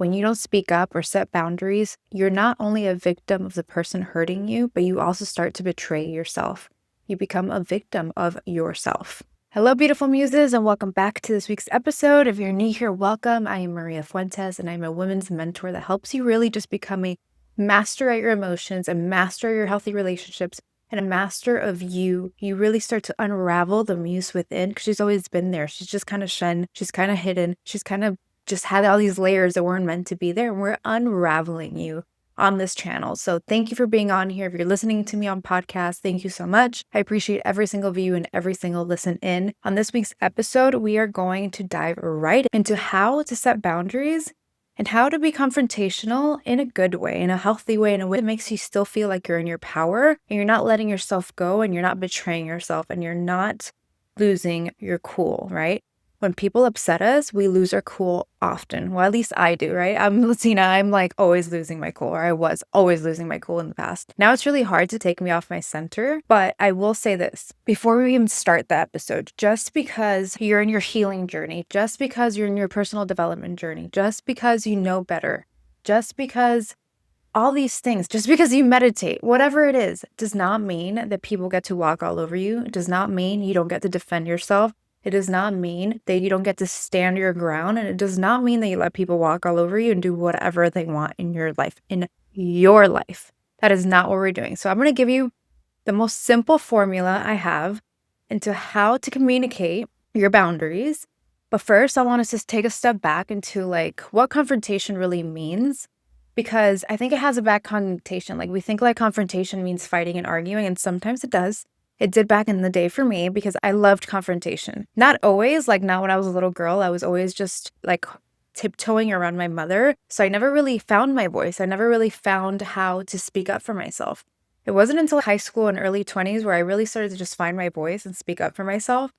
when you don't speak up or set boundaries, you're not only a victim of the person hurting you, but you also start to betray yourself. You become a victim of yourself. Hello, beautiful muses, and welcome back to this week's episode. If you're new here, welcome. I am Maria Fuentes, and I'm a women's mentor that helps you really just become a master at your emotions, a master at your healthy relationships, and a master of you. You really start to unravel the muse within, because she's always been there. She's just kind of shunned. She's kind of hidden. She's kind of just had all these layers that weren't meant to be there, and we're unraveling you on this channel. So thank you for being on here. If you're listening to me on podcast, thank you so much. I appreciate every single view and every single listen in. On this week's episode, we are going to dive right into how to set boundaries and how to be confrontational in a good way, in a healthy way, in a way that makes you still feel like you're in your power and you're not letting yourself go and you're not betraying yourself and you're not losing your cool, right? When people upset us, we lose our cool often. Well, at least I do, right? I'm Latina. I'm like always losing my cool, or I was always losing my cool in the past. Now it's really hard to take me off my center, but I will say this before we even start the episode, just because you're in your healing journey, just because you're in your personal development journey, just because you know better, just because all these things, just because you meditate, whatever it is, does not mean that people get to walk all over you. It does not mean you don't get to defend yourself. It does not mean that you don't get to stand your ground. And it does not mean that you let people walk all over you and do whatever they want in your life. That is not what we're doing. So I'm going to give you the most simple formula I have into how to communicate your boundaries. But first, I want us to take a step back into like what confrontation really means, because I think it has a bad connotation. Like we think like confrontation means fighting and arguing, and sometimes it does. It did back in the day for me because I loved confrontation. Not always, like not when I was a little girl. I was always just like tiptoeing around my mother. So I never really found my voice. I never really found how to speak up for myself. It wasn't until high school and early 20s where I really started to just find my voice and speak up for myself.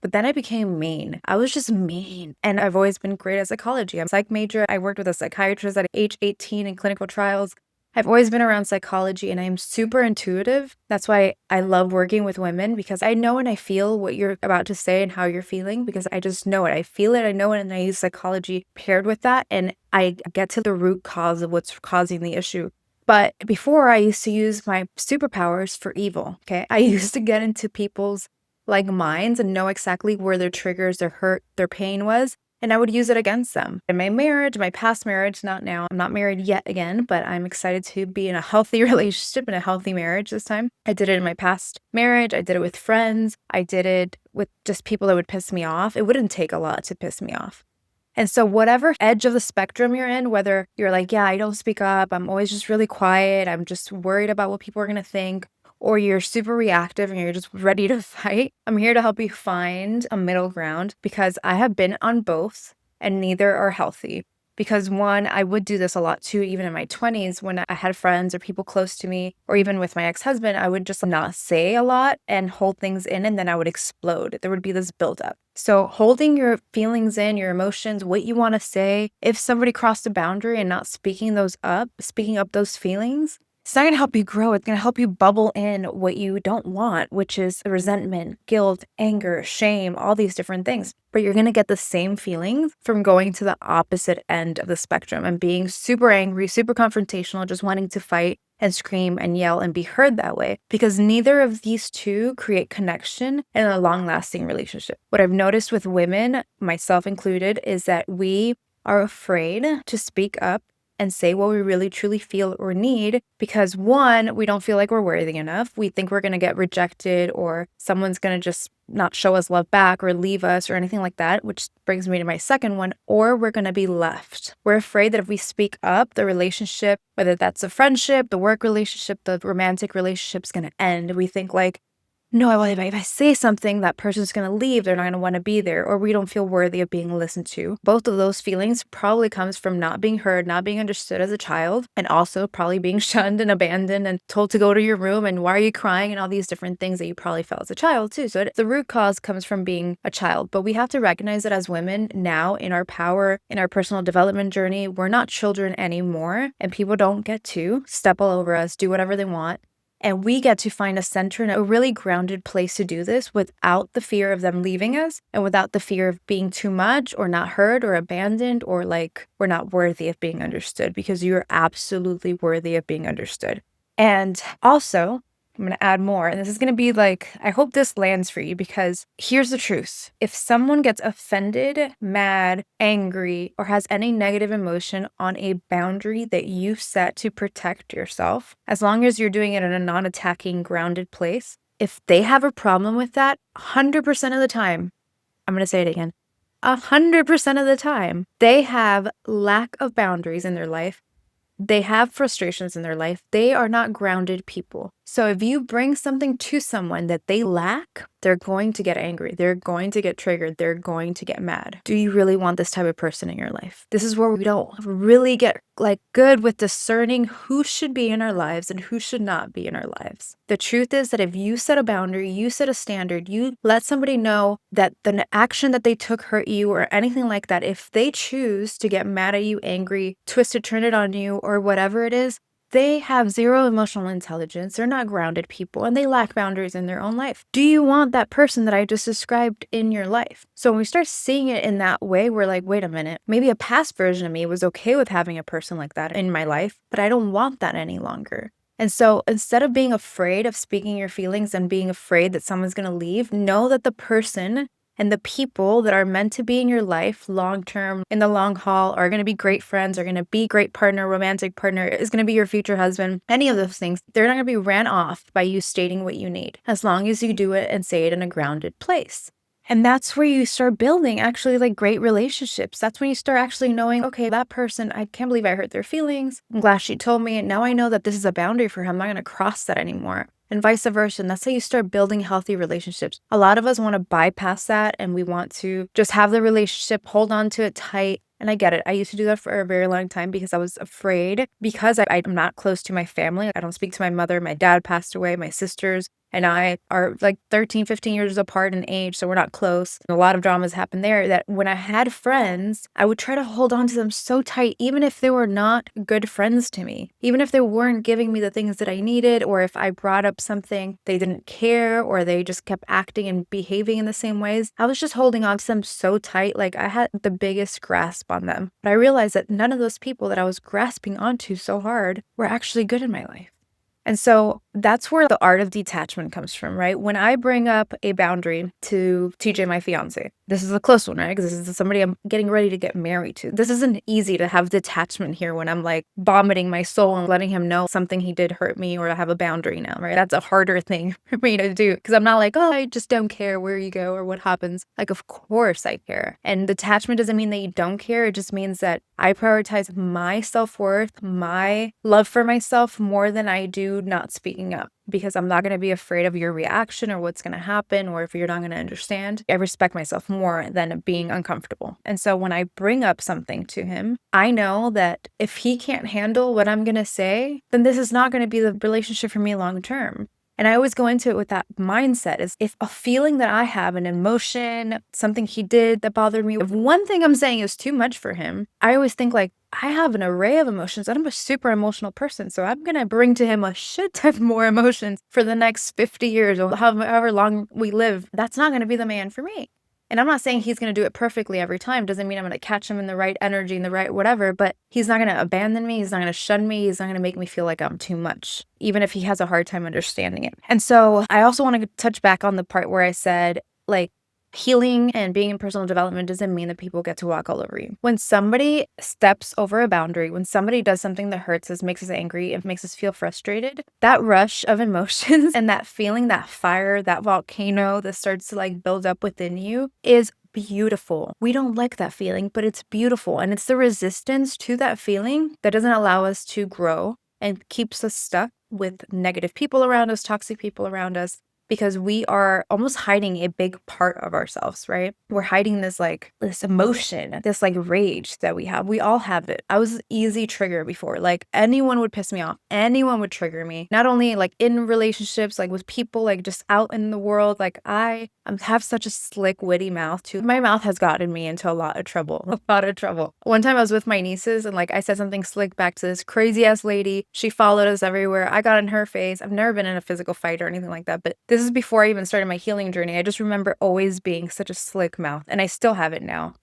But then I became mean. I was just mean. And I've always been great at psychology. I'm a psych major. I worked with a psychiatrist at age 18 in clinical trials. I've always been around psychology and I'm super intuitive. That's why I love working with women, because I know and I feel what you're about to say and how you're feeling, because I just know it. I feel it. I know it. And I use psychology paired with that. And I get to the root cause of what's causing the issue. But before, I used to use my superpowers for evil. Okay. I used to get into people's like minds and know exactly where their triggers, their hurt, their pain was. And I would use it against them. In my marriage, my past marriage, not now. I'm not married yet again, but I'm excited to be in a healthy relationship and a healthy marriage this time. I did it in my past marriage. I did it with friends. I did it with just people that would piss me off. It wouldn't take a lot to piss me off. And so whatever edge of the spectrum you're in, whether you're like, yeah, I don't speak up, I'm always just really quiet, I'm just worried about what people are going to think, or you're super reactive and you're just ready to fight, I'm here to help you find a middle ground, because I have been on both and neither are healthy. Because one, I would do this a lot too, even in my 20s when I had friends or people close to me, or even with my ex-husband, I would just not say a lot and hold things in, and then I would explode. There would be this buildup. So holding your feelings in, your emotions, what you want to say, if somebody crossed a boundary and not speaking up those feelings, it's not going to help you grow. It's going to help you bubble in what you don't want, which is resentment, guilt, anger, shame, all these different things. But you're going to get the same feelings from going to the opposite end of the spectrum and being super angry, super confrontational, just wanting to fight and scream and yell and be heard that way, because neither of these two create connection in a long-lasting relationship. What I've noticed with women, myself included, is that we are afraid to speak up and say what we really truly feel or need, because one, we don't feel like we're worthy enough. We think we're going to get rejected, or someone's going to just not show us love back or leave us or anything like that, which brings me to my second one, or we're going to be left. We're afraid that if we speak up, the relationship, whether that's a friendship, the work relationship, the romantic relationship, is going to end. We think like, no, well, if I say something, that person's going to leave. They're not going to want to be there, or we don't feel worthy of being listened to. Both of those feelings probably comes from not being heard, not being understood as a child, and also probably being shunned and abandoned and told to go to your room and why are you crying and all these different things that you probably felt as a child too. So the root cause comes from being a child, but we have to recognize that as women now in our power, in our personal development journey, we're not children anymore, and people don't get to step all over us, do whatever they want. And we get to find a center and a really grounded place to do this without the fear of them leaving us and without the fear of being too much or not heard or abandoned or like we're not worthy of being understood, because you're absolutely worthy of being understood. And also, I'm going to add more. And this is going to be like, I hope this lands for you, because here's the truth. If someone gets offended, mad, angry, or has any negative emotion on a boundary that you set to protect yourself, as long as you're doing it in a non-attacking, grounded place, if they have a problem with that, 100% of the time, I'm going to say it again, 100% of the time, they have lack of boundaries in their life. They have frustrations in their life. They are not grounded people. So if you bring something to someone that they lack, they're going to get angry. They're going to get triggered. They're going to get mad. Do you really want this type of person in your life? This is where we don't really get like good with discerning who should be in our lives and who should not be in our lives. The truth is that if you set a boundary, you set a standard, you let somebody know that the action that they took hurt you or anything like that, if they choose to get mad at you, angry, twist it, turn it on you, or whatever it is, they have zero emotional intelligence. They're not grounded people and they lack boundaries in their own life. Do you want that person that I just described in your life? So when we start seeing it in that way, we're like, wait a minute, maybe a past version of me was okay with having a person like that in my life, but I don't want that any longer. And so instead of being afraid of speaking your feelings and being afraid that someone's going to leave, know that the person and the people that are meant to be in your life long term, in the long haul, are going to be great friends, are going to be great partner, romantic partner, is going to be your future husband, any of those things, they're not going to be ran off by you stating what you need, as long as you do it and say it in a grounded place. And that's where you start building actually like great relationships. That's when you start actually knowing, okay, that person, I can't believe I hurt their feelings. I'm glad she told me. And now I know that this is a boundary for him. I'm not going to cross that anymore. And vice versa. And that's how you start building healthy relationships. A lot of us want to bypass that and we want to just have the relationship, hold on to it tight. And I get it. I used to do that for a very long time because I was afraid, because I'm not close to my family. I don't speak to my mother. My dad passed away. My sisters and I are like 13, 15 years apart in age, so we're not close. A lot of dramas happened there, that when I had friends, I would try to hold on to them so tight, even if they were not good friends to me, even if they weren't giving me the things that I needed, or if I brought up something they didn't care, or they just kept acting and behaving in the same ways. I was just holding on to them so tight, like I had the biggest grasp on them. But I realized that none of those people that I was grasping onto so hard were actually good in my life. And so that's where the art of detachment comes from, right? When I bring up a boundary to TJ, my fiance, this is a close one, right? Because this is somebody I'm getting ready to get married to. This isn't easy to have detachment here when I'm like vomiting my soul and letting him know something he did hurt me, or I have a boundary now, right? That's a harder thing for me to do, because I'm not like, oh, I just don't care where you go or what happens. Like, of course I care. And detachment doesn't mean that you don't care. It just means that I prioritize my self-worth, my love for myself more than I do not speaking up, because I'm not going to be afraid of your reaction or what's going to happen, or if you're not going to understand. I respect myself more than being uncomfortable. And so when I bring up something to him, I know that if he can't handle what I'm going to say, then this is not going to be the relationship for me long term. And I always go into it with that mindset, is if a feeling that I have, an emotion, something he did that bothered me, if one thing I'm saying is too much for him, I always think like, I have an array of emotions and I'm a super emotional person. So I'm going to bring to him a shit ton more emotions for the next 50 years or however long we live. That's not going to be the man for me. And I'm not saying he's going to do it perfectly every time. Doesn't mean I'm going to catch him in the right energy, in the right whatever, but he's not going to abandon me. He's not going to shun me. He's not going to make me feel like I'm too much, even if he has a hard time understanding it. And so I also want to touch back on the part where I said, like, healing and being in personal development doesn't mean that people get to walk all over you. When somebody steps over a boundary, when somebody does something that hurts us, makes us angry, it makes us feel frustrated, that rush of emotions and that feeling, that fire, that volcano that starts to like build up within you is beautiful. We don't like that feeling, but it's beautiful. And it's the resistance to that feeling that doesn't allow us to grow and keeps us stuck with negative people around us, toxic people around us. because we are almost hiding a big part of ourselves, right? We're hiding this like this emotion, this like rage that we have. We all have it. I was an easy trigger before. Like anyone would piss me off. Anyone would trigger me. Not only like in relationships, like with people, like just out in the world. Like I have such a slick, witty mouth too. My mouth has gotten me into a lot of trouble. A lot of trouble. One time I was with my nieces and like I said something slick back to this crazy ass lady. She followed us everywhere. I got in her face. I've never been in a physical fight or anything like that, but this is before I even started my healing journey. I just remember always being such a slick mouth, and I still have it now.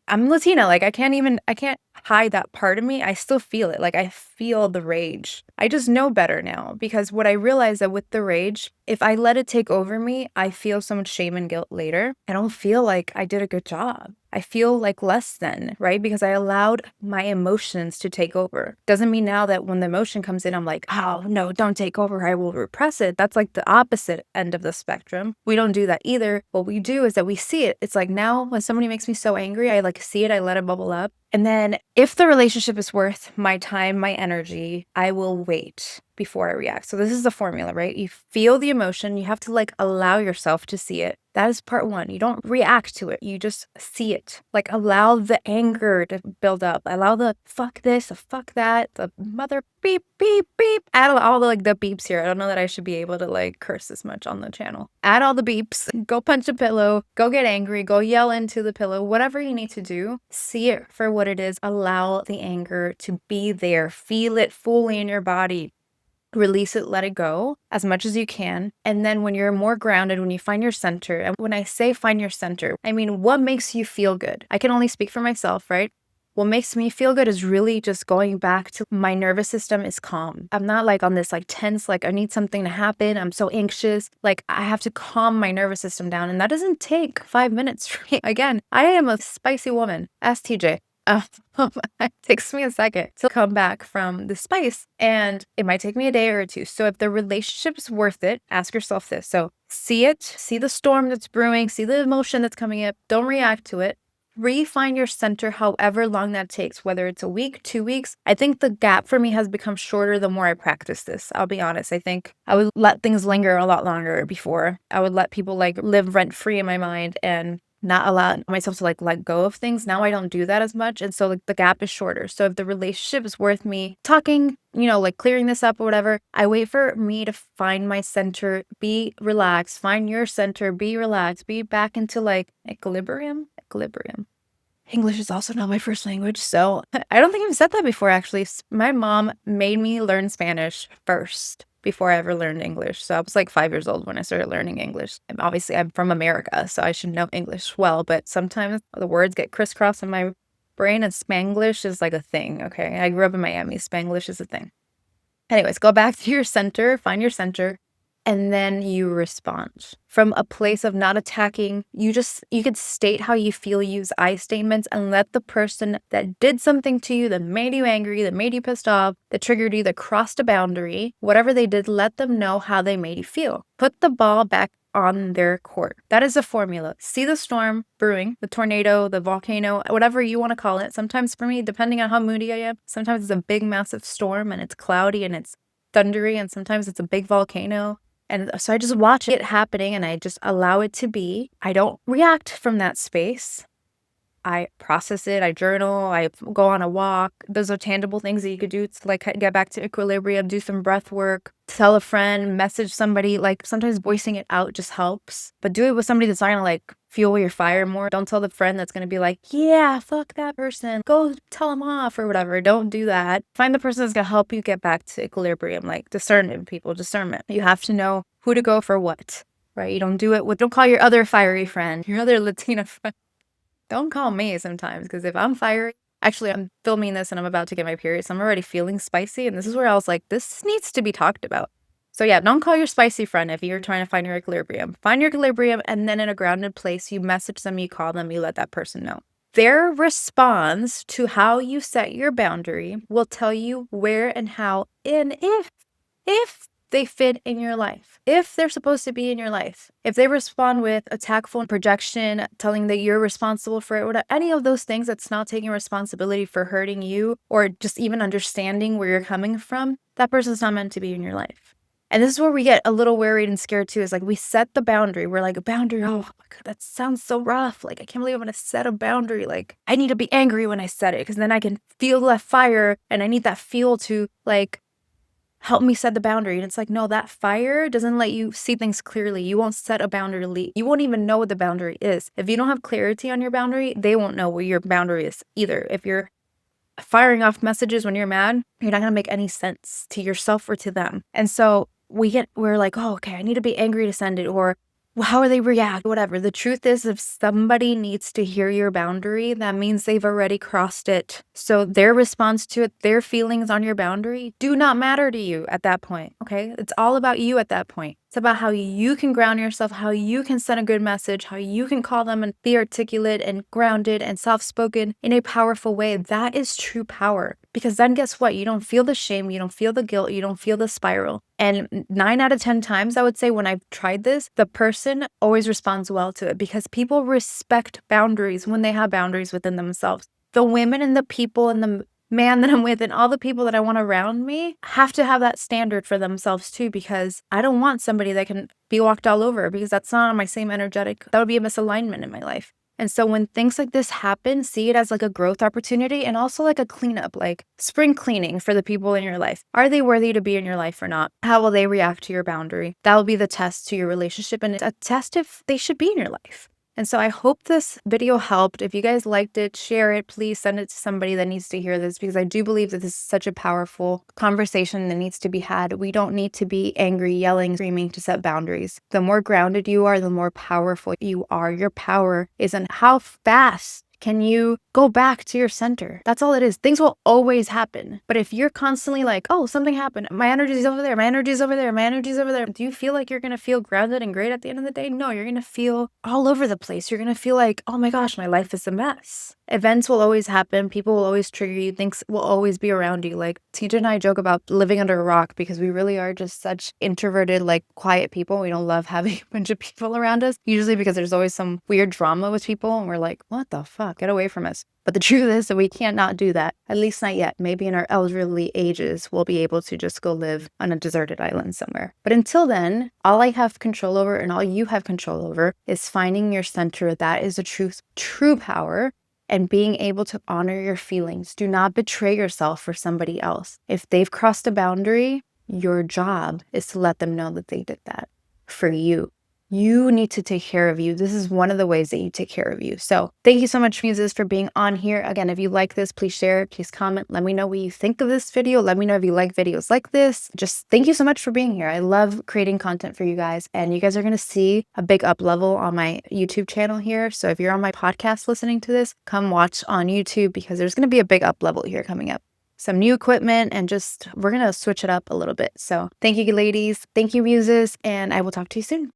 I'm Latina. Like I can't hide that part of me. I still feel it. Like I feel the rage. I just know better now, because what I realized that with the rage, if I let it take over me, I feel so much shame and guilt later. I don't feel like I did a good job. I feel like less than, right? Because I allowed my emotions to take over. Doesn't mean now that when the emotion comes in, I'm like, oh, no, don't take over. I will repress it. That's like the opposite end of the spectrum. We don't do that either. What we do is that we see it. It's like now when somebody makes me so angry, I like see it, I let it bubble up. And then if the relationship is worth my time, my energy, I will wait before I react. So this is the formula, right? You feel the emotion. You have to like allow yourself to see it. That is part one. You don't react to it. You just see it. Like allow the anger to build up. Allow the fuck this, the fuck that, the mother beep, beep, beep. Add all the like the beeps here. I don't know that I should be able to like curse this much on the channel. Add all the beeps. Go punch a pillow. Go get angry. Go yell into the pillow. Whatever you need to do, see it for what it is. Allow the anger to be there. Feel it fully in your body. Release it, let it go as much as you can. And then when you're more grounded, when you find your center, and when I say find your center, I mean, what makes you feel good? I can only speak for myself, right? What makes me feel good is really just going back to my nervous system is calm. I'm not like on this like tense, like I need something to happen. I'm so anxious. Like I have to calm my nervous system down. And that doesn't take 5 minutes for me. Again, I am a spicy woman. Ask TJ. It takes me a second to come back from the spice, and it might take me a day or two. So if the relationship is worth it, ask yourself this. So see it, see the storm that's brewing, see the emotion that's coming up. Don't react to it. Refine your center however long that takes, whether it's a week, 2 weeks. I think the gap for me has become shorter the more I practice this. I'll be honest. I think I would let things linger a lot longer before. I would let people like live rent free in my mind and not allow myself to like let go of things. Now I don't do that as much. And so like the gap is shorter. So if the relationship is worth me talking, like clearing this up or whatever, I wait for me to find my center, be relaxed, find your center, be relaxed, be back into like equilibrium. English is also not my first language, so I don't think I've said that before, actually. My mom made me learn Spanish first before I ever learned English. So I was like 5 years old when I started learning English. And obviously, I'm from America, so I should know English well, but sometimes the words get crisscrossed in my brain, and Spanglish is like a thing, okay? I grew up in Miami. Spanglish is a thing. Anyways, go back to your center, find your center, and then you respond from a place of not attacking. You could state how you feel, use I statements, and let the person that did something to you, that made you angry, that made you pissed off, that triggered you, that crossed a boundary, whatever they did, let them know how they made you feel. Put the ball back on their court. That is the formula. See the storm brewing, the tornado, the volcano, whatever you want to call it. Sometimes for me, depending on how moody I am, sometimes it's a big, massive storm and it's cloudy and it's thundery, and sometimes it's a big volcano. And so I just watch it happening and I just allow it to be. I don't react from that space. I process it, I journal, I go on a walk. Those are tangible things that you could do to like get back to equilibrium, do some breath work, tell a friend, message somebody. Like sometimes voicing it out just helps, but do it with somebody that's not gonna like fuel your fire more. Don't tell the friend that's gonna be like, yeah, fuck that person, go tell them off or whatever. Don't do that. Find the person that's gonna help you get back to equilibrium. Like discernment. You have to know who to go for what, right? You don't do it with, don't call your other fiery friend, your other Latina friend. Don't call me sometimes, because if I'm fiery, actually, I'm filming this and I'm about to get my period, so I'm already feeling spicy, and this is where I was like, this needs to be talked about. So yeah, don't call your spicy friend if you're trying to find your equilibrium. Find your equilibrium, and then in a grounded place, you message them, you call them, you let that person know. Their response to how you set your boundary will tell you where and how and if they fit in your life, if they're supposed to be in your life. If they respond with a tactful projection, telling that you're responsible for it, or any of those things that's not taking responsibility for hurting you or just even understanding where you're coming from, that person's not meant to be in your life. And this is where we get a little worried and scared too, is like we set the boundary. We're like, a boundary, oh my God, that sounds so rough. Like, I can't believe I'm gonna set a boundary. Like, I need to be angry when I set it because then I can feel that fire and I need that fuel to like help me set the boundary. And it's like, no, that fire doesn't let you see things clearly. You won't set a boundary. You won't even know what the boundary is. If you don't have clarity on your boundary, they won't know what your boundary is either. If you're firing off messages when you're mad, you're not gonna make any sense to yourself or to them. And so we're like, oh, okay, I need to be angry to send it, or well, how are they react? Whatever. The truth is, if somebody needs to hear your boundary, that means they've already crossed it. So their response to it, their feelings on your boundary do not matter to you at that point. Okay. It's all about you at that point. It's about how you can ground yourself, how you can send a good message, how you can call them and be articulate and grounded and soft spoken in a powerful way. That is true power. Because then guess what? You don't feel the shame, you don't feel the guilt, you don't feel the spiral. And 9 out of 10 times, I would say, when I've tried this, the person always responds well to it because people respect boundaries when they have boundaries within themselves. The women and the people and the man that I'm with and all the people that I want around me have to have that standard for themselves too, because I don't want somebody that can be walked all over, because that's not on my same energetic. That would be a misalignment in my life. And so when things like this happen, see it as like a growth opportunity and also like a cleanup, like spring cleaning for the people in your life. Are they worthy to be in your life or not? How will they react to your boundary? That will be the test to your relationship, and a test if they should be in your life. And so I hope this video helped. If you guys liked it, share it. Please send it to somebody that needs to hear this, because I do believe that this is such a powerful conversation that needs to be had. We don't need to be angry, yelling, screaming to set boundaries. The more grounded you are, the more powerful you are. Your power is in how fast can you go back to your center? That's all it is. Things will always happen. But if you're constantly like, oh, something happened, my energy's over there, my energy's over there, my energy's over there, do you feel like you're going to feel grounded and great at the end of the day? No, you're going to feel all over the place. You're going to feel like, oh my gosh, my life is a mess. Events will always happen. People will always trigger you. Things will always be around you. Like TJ and I joke about living under a rock because we really are just such introverted, like quiet people. We don't love having a bunch of people around us, usually because there's always some weird drama with people. And we're like, what the fuck? Get away from us. But the truth is that we can't not do that, at least not yet. Maybe in our elderly ages, we'll be able to just go live on a deserted island somewhere. But until then, all I have control over and all you have control over is finding your center. That is the true power, and being able to honor your feelings. Do not betray yourself for somebody else. If they've crossed a boundary, your job is to let them know that they did that for you. You need to take care of you. This is one of the ways that you take care of you. So thank you so much, Muses, for being on here. Again, if you like this, please share it, please comment. Let me know what you think of this video. Let me know if you like videos like this. Just thank you so much for being here. I love creating content for you guys. And you guys are going to see a big up level on my YouTube channel here. So if you're on my podcast listening to this, come watch on YouTube, because there's going to be a big up level here coming up. Some new equipment, and just we're going to switch it up a little bit. So thank you, ladies. Thank you, Muses. And I will talk to you soon.